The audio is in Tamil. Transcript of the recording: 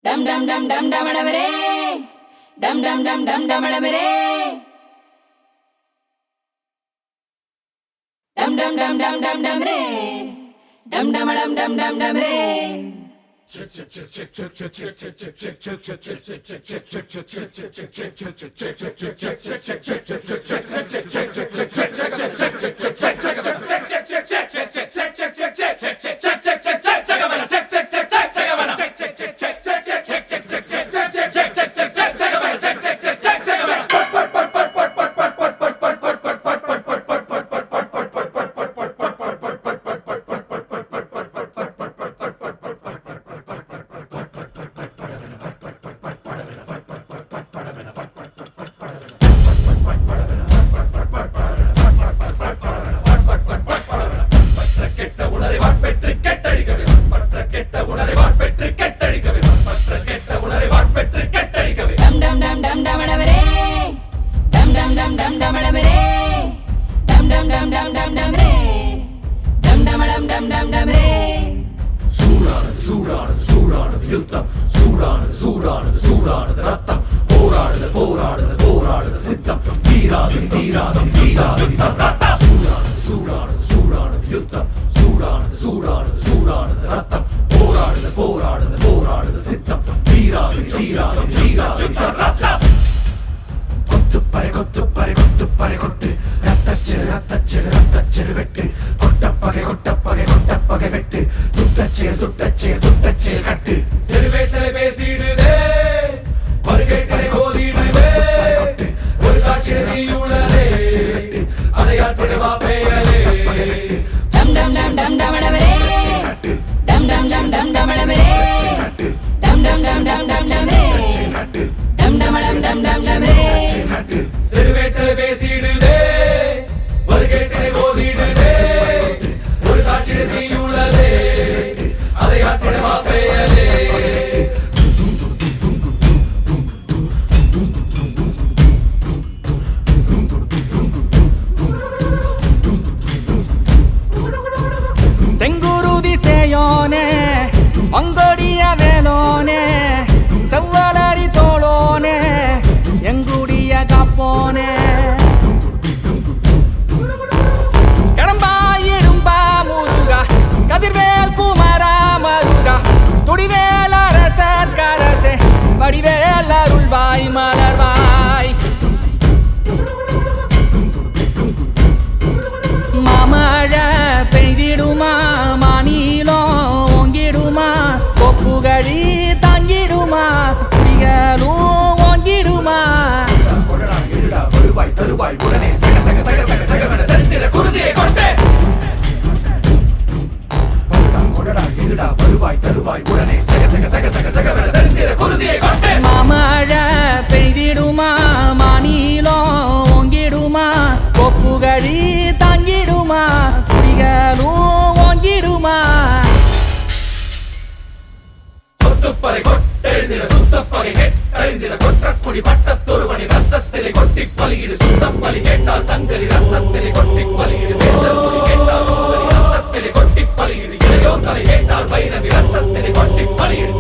Dum dum dum dum dum dum re. Dum dum dum dum dum dum re. Dum dum dum dum dum dum re. Dum dum dum dum dum dum re. சூடானது யுத்தம் சூடானது ரத்தம் போராடுது சித்தம் தீராது சூடானது யுத்தம் சூடானது ரத்தம் போராடுது சித்தம் தீராது கொத்துப்பறை கொட்டு ரத்தச்செரு வெட்டு கொட்டப்பகை வெட்டு துட்டச்செயல் கட்டு செருவேட்டலை பேசிடுதே வருகேட்டலை கோதிடுவே ஒரு காட்சியுடனே அதை ஆற்றிடுவா பெயரே டம் டம் டம் டம் டமடமரே டம் டம் டம் டம் டமடமரே டம் டம் டம் டம் டம் டமரே டம் டமடம் டம் டம் டமரே செருவேட்டலை பேசிடுதே வருகேட்டலை கோதிடுவே ஒரு காட்சியுடனே அதை ஆற்றிடுவா பெயரே செங்குருதி சேயோனே மங்கோடிய வேலோனே செவ்வலரி தோளோனே எங்குடிய காப்போனே கடம்பாயிடும்பா முருகா கதிர்வேல் குமரா மருகா துடிவேல் அரசர் கரசே வடிவேல் அருள்வாய் மலர்வாய் மாமழை பெய்திடுமா மாநிலம் ஓங்கிடுமா கொப்புகழி தாங்கிடுமா குடிகளும் ஓங்கிடுமா வருவாய் தருவாய் உடனே சகவென செலுத்திட குருதியை கொண்டே வருவாய் தருவாய் உடனே சகவென செலுத்திட குருதியை கொண்டே மாமழை பெய்திடுமா மாநிலம் ஓங்கிடுமா கொப்புகழி தாங்கிடுமா குடிகளும் ஓங்கிடுமா கொத்துப்பறை கொட்டெழுந்திட சுத்தப்பகை கெட்டழிந்திட கொற்றக்குடி பட்டத்தொருவனி ரத்தத்திலே கொட்டி பலியிடு சுத்தம் பலி கேட்டால் சங்கரி ரத்தத்திலே கொட்டி பலியிடு வேந்தல் முடி கேட்டால் சுந்தரி ரத்தத்திலே கொட்டி பலியிடு இளையோ தலை கேட்டால் வைரவி ரத்தத்திலே கொட்டி பலியிடு